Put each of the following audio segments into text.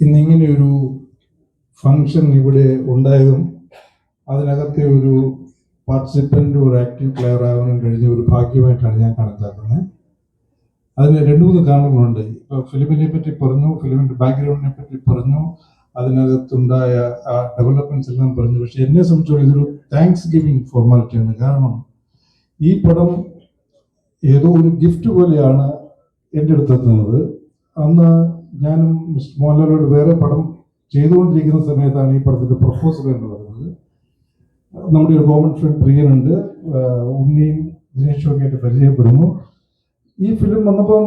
ഇന്നിങ്ങനെയൊരു function ഇവിടെ ഉണ്ടായതും അതിനകത്തെ ഒരു പാർട്ടിസിപ്പൻ്റ് ഒരു ആക്റ്റീവ് പ്ലെയർ ആകാനും കഴിഞ്ഞ ഒരു ഭാഗ്യമായിട്ടാണ് ഞാൻ കണക്കാക്കുന്നത്. അതിന് 2-3 കാരണങ്ങളുണ്ട്. ഇപ്പോൾ ഫിലിമിനെ പറ്റി പറഞ്ഞു, ഫിലിമിൻ്റെ ബാക്ക്ഗ്രൗണ്ടിനെ പറ്റി പറഞ്ഞു, അതിനകത്തുണ്ടായ ആ ഡെവലപ്മെൻറ്റ്സ് എല്ലാം പറഞ്ഞു. പക്ഷെ എന്നെ സംബന്ധിച്ചോളം ഇതൊരു താങ്ക്സ് ഗിവിങ് ഫോർമാലിറ്റിയാണ്. കാരണം ഈ പടം ഏതോ ഒരു ഗിഫ്റ്റ് പോലെയാണ് എൻ്റെ അടുത്തെത്തുന്നത്. അന്ന് ഞാനും മിസ്റ്റർ മോഹൻലാലോട് വേറെ പടം ചെയ്തുകൊണ്ടിരിക്കുന്ന സമയത്താണ് ഈ പടത്തിൻ്റെ പ്രൊപ്പോസൽ എന്ന് പറയുന്നത്. നമ്മുടെ ഒരു കോമൺ ഫ്രണ്ട് പ്രിയനുണ്ട്, ഉണ്ണിയും ദിനേശും ഒക്കെ ആയിട്ട് പരിചയപ്പെടുന്നു. ഈ ഫിലിം വന്നപ്പം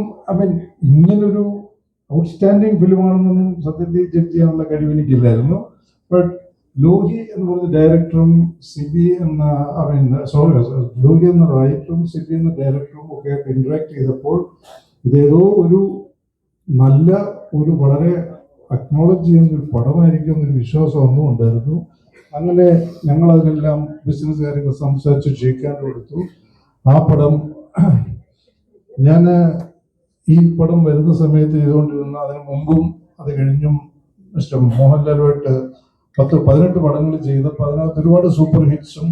ഇങ്ങനൊരു ഔട്ട്സ്റ്റാൻഡിങ് ഫിലിമാണെന്നൊന്നും സത്യത്തിൽ ജഡ്ജ് ചെയ്യാനുള്ള കഴിവ് എനിക്കില്ലായിരുന്നു. ബട്ട് ലോഹി എന്ന് പറഞ്ഞ ഡയറക്ടറും സിബി എന്ന ലോഹി എന്ന റൈറ്ററും സിബി എന്ന ഡയറക്ടറും ഒക്കെ ആയിട്ട് ഇന്ററാക്ട് ചെയ്തപ്പോൾ ഇതേതോ ഒരു നല്ല ഒരു വളരെ അക്നോളജ് ചെയ്യുന്ന ഒരു പടമായിരിക്കും എന്നൊരു വിശ്വാസം ഒന്നും ഉണ്ടായിരുന്നു. അങ്ങനെ ഞങ്ങൾ അതിനെല്ലാം ബിസിനസ് കാര്യങ്ങൾ സംസാരിച്ച് ക്ഷയിക്കാൻ കൊടുത്തു. ആ പടം ഞാൻ ഈ പടം വരുന്ന സമയത്ത് ചെയ്തുകൊണ്ടിരുന്ന അതിന് മുമ്പും അത് കഴിഞ്ഞും മിസ്റ്റർ മോഹൻലാലുമായിട്ട് 10-18 പടങ്ങൾ ചെയ്തപ്പോൾ അതിനകത്ത് ഒരുപാട് സൂപ്പർ ഹിറ്റ്സും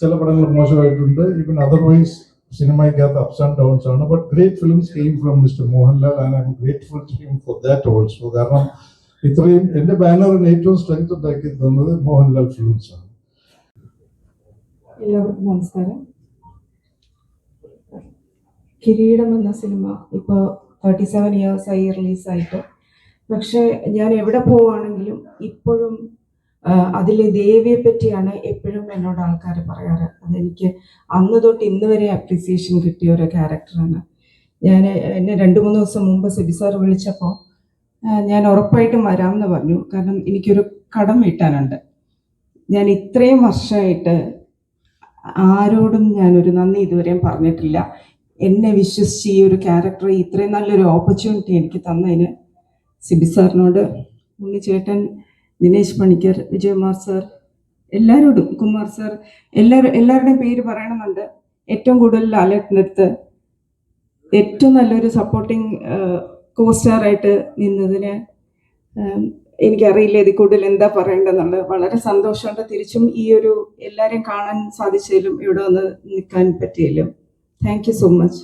ചില പടങ്ങൾ മോശമായിട്ടുണ്ട്. ഈവൻ അതർവൈസ് സിനിമയ്ക്കകത്ത് അപ്സ് ആൻഡ് ഡൗൺസ് ആണ്. But great films came from mister Mohanlal and I am grateful to him for that also. കാരണം ഇത്രയും എൻ്റെ ബാനറിന് ഏറ്റവും സ്ട്രെങ്ത് ഉണ്ടാക്കി തന്നത് മോഹൻലാൽ ഫിലിംസ് ആണ്. എല്ലാവർക്കും നമസ്കാരം. കിരീടം എന്ന സിനിമ ഇപ്പോൾ 37 ഇയേഴ്സായി റിലീസായിട്ട്. പക്ഷെ ഞാൻ എവിടെ പോവുകയാണെങ്കിലും ഇപ്പോഴും അതിലെ ദേവിയെ പറ്റിയാണ് എപ്പോഴും എന്നോട് ആൾക്കാർ പറയാറ്. അതെനിക്ക് അന്ന് തൊട്ട് ഇന്ന് വരെ അപ്രീസിയേഷൻ കിട്ടിയ ഒരു ക്യാരക്ടറാണ്. എന്നെ 2-3 ദിവസം മുമ്പ് സിബി സാർ വിളിച്ചപ്പോൾ ഞാൻ ഉറപ്പായിട്ടും വരാമെന്ന് പറഞ്ഞു. കാരണം എനിക്കൊരു കടം വീട്ടാനുണ്ട്. ഞാൻ ഇത്രയും വർഷമായിട്ട് ആരോടും ഞാനൊരു നന്ദി ഇതുവരെയും പറഞ്ഞിട്ടില്ല. എന്നെ വിശ്വസിച്ച് ഈ ഒരു ക്യാരക്ടർ ഇത്രയും നല്ലൊരു ഓപ്പർച്യൂണിറ്റി എനിക്ക് തന്നതിന് സിബി സാറിനോട്, ഉണ്ണിച്ചേട്ടൻ, ദിനേശ് പണിക്കർ, വിജയകുമാർ സാർ, എല്ലാവരോടും, കുമാർ സാർ, എല്ലാവരുടെയും പേര് പറയണമെന്നുണ്ട്. ഏറ്റവും കൂടുതൽ ലാലേട്ടൻ്റെ അടുത്ത് ഏറ്റവും നല്ലൊരു സപ്പോർട്ടിങ് കോസ്റ്റാറായിട്ട് നിന്നതിന് എനിക്കറിയില്ല ഇതിൽ കൂടുതൽ എന്താ പറയേണ്ടതെന്നുള്ളത്. വളരെ സന്തോഷമുണ്ട്. തിരിച്ചും ഈ ഒരു എല്ലാവരെയും കാണാൻ സാധിച്ചതിലും ഇവിടെ വന്ന് നിൽക്കാൻ പറ്റിയല്ലോ. Thank you so much.